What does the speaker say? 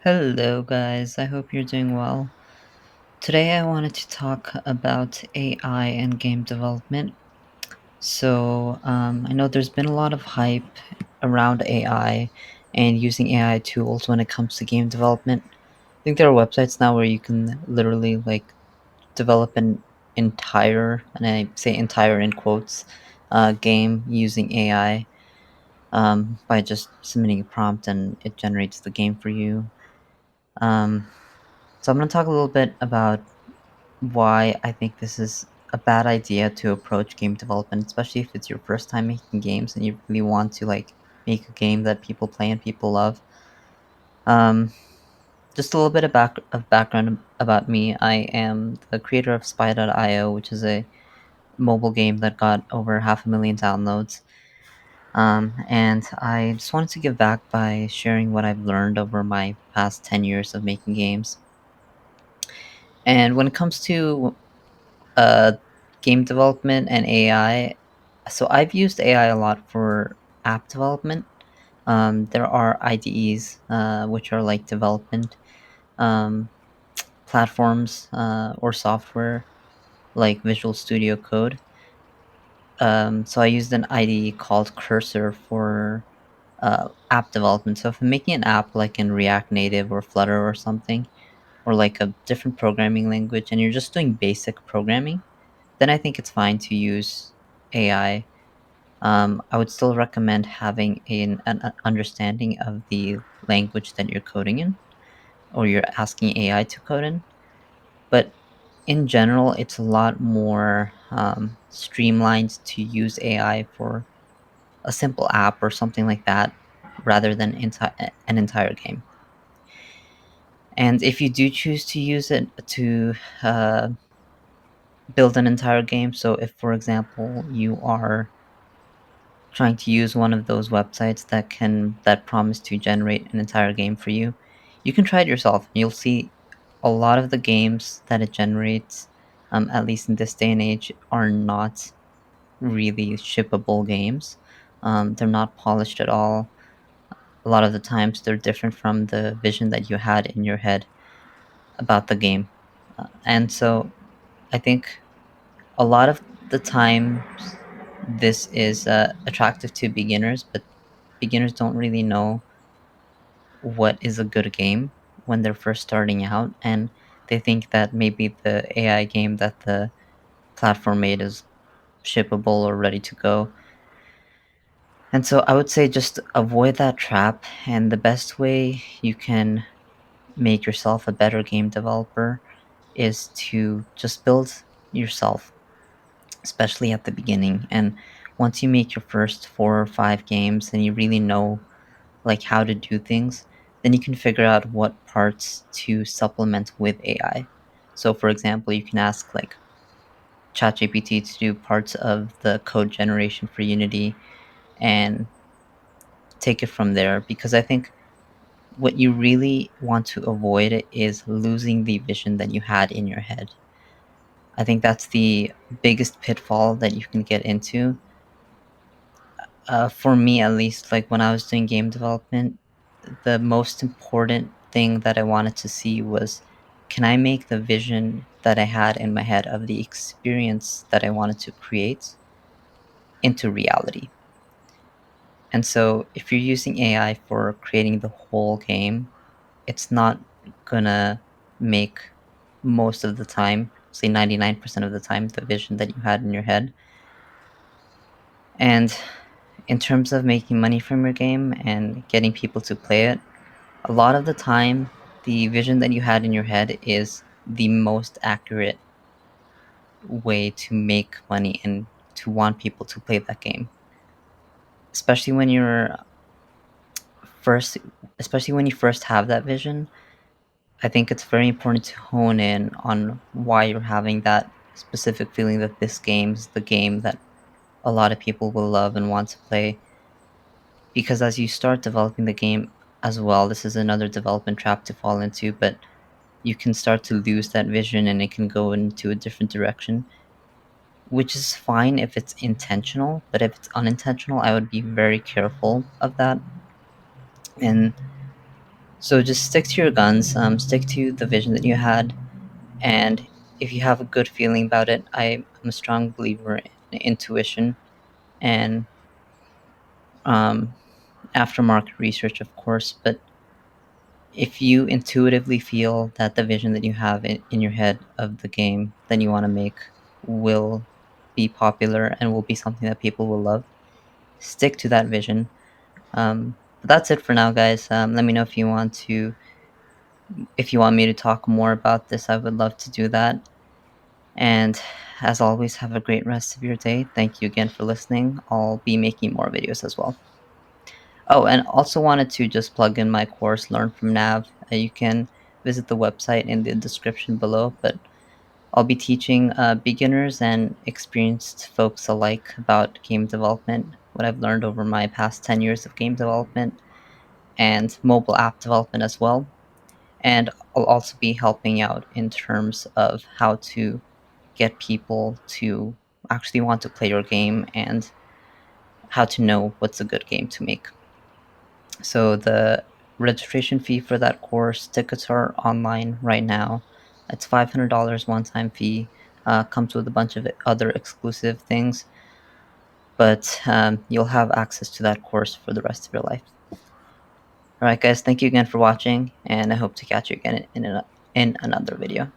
Hello, guys. I hope you're doing well. Today, I wanted to talk about AI and game development. I know there's been a lot of hype around AI and using AI tools when it comes to game development. I think there are websites now where you can literally develop an entire, and I say entire in quotes, game using AI by just submitting a prompt and it generates the game for you. Um, so I'm going to talk a little bit about why I think this is a bad idea to approach game development, especially if it's your first time making games and you really want to make a game that people play and people love. Um, just a little bit of background about me. I am the creator of Spy.io, which is a mobile game that got over 500,000 downloads. And I just wanted to give back by sharing what I've learned over my past 10 years of making games. And when it comes to uh, game development and AI. So I've used AI a lot for app development. There are IDEs, which are like development um, platforms or software like Visual Studio Code. So I used an IDE called Cursor for app development. So if I'm making an app like in React Native or Flutter or something, or like a different programming language, and you're just doing basic programming, then I think it's fine to use AI. I would still recommend having an understanding of the language that you're coding in or you're asking AI to code in. But in general, it's a lot more streamlined to use AI for a simple app or something like that rather than an entire game. And if you do choose to use it to uh, build an entire game, so if, for example, you are trying to use one of those websites that promise to generate an entire game for you, you can try it yourself. You'll see a lot of the games that it generates, at least in this day and age, are not really shippable games. They're not polished at all. A lot of the times, they're different from the vision that you had in your head about the game. And so I think a lot of the time this is attractive to beginners, but beginners don't really know what is a good game when they're first starting out, and they think that maybe the AI game that the platform made is shippable or ready to go. And so I would say just avoid that trap, and the best way you can make yourself a better game developer is to just build yourself, especially at the beginning. And once you make your first 4 or 5 games and you really know how to do things, then you can figure out what parts to supplement with AI. So, for example, you can ask ChatGPT to do parts of the code generation for Unity and take it from there. Because I think what you really want to avoid is losing the vision that you had in your head. I think that's the biggest pitfall that you can get into. For me, at least, like when I was doing game development, the most important thing that I wanted to see was, can I make the vision that I had in my head of the experience that I wanted to create into reality? And so if you're using AI for creating the whole game, it's not gonna make most of the time, say 99% of the time, the vision that you had in your head. And in terms of making money from your game and getting people to play it, a lot of the time, the vision that you had in your head is the most accurate way to make money and to want people to play that game. Especially when you're first, especially when you first have that vision, I think it's very important to hone in on why you're having that specific feeling that this game is the game that a lot of people will love and want to play. Because as you start developing the game as well, this is another development trap to fall into, but you can start to lose that vision and it can go into a different direction, which is fine if it's intentional. But if it's unintentional, I would be very careful of that. And So just stick to your guns, stick to the vision that you had, and if you have a good feeling about it, I'm a strong believer in intuition and um, aftermarket research, of course. But if you intuitively feel that the vision that you have in your head of the game that you want to make will be popular and will be something that people will love, stick to that vision. But that's it for now, guys. Let me know if you want me to talk more about this. I would love to do that. And as always, have a great rest of your day. Thank you again for listening. I'll be making more videos as well. Oh, and also wanted to just plug in my course, Learn from Nav. You can visit the website in the description below, but I'll be teaching beginners and experienced folks alike about game development, what I've learned over my past 10 years of game development and mobile app development as well. And I'll also be helping out in terms of how to get people to actually want to play your game and how to know what's a good game to make. So the registration fee for that course, tickets are online right now. It's $500 one-time fee. Comes with a bunch of other exclusive things, but you'll have access to that course for the rest of your life. All right, guys. Thank you again for watching, and I hope to catch you again in another video.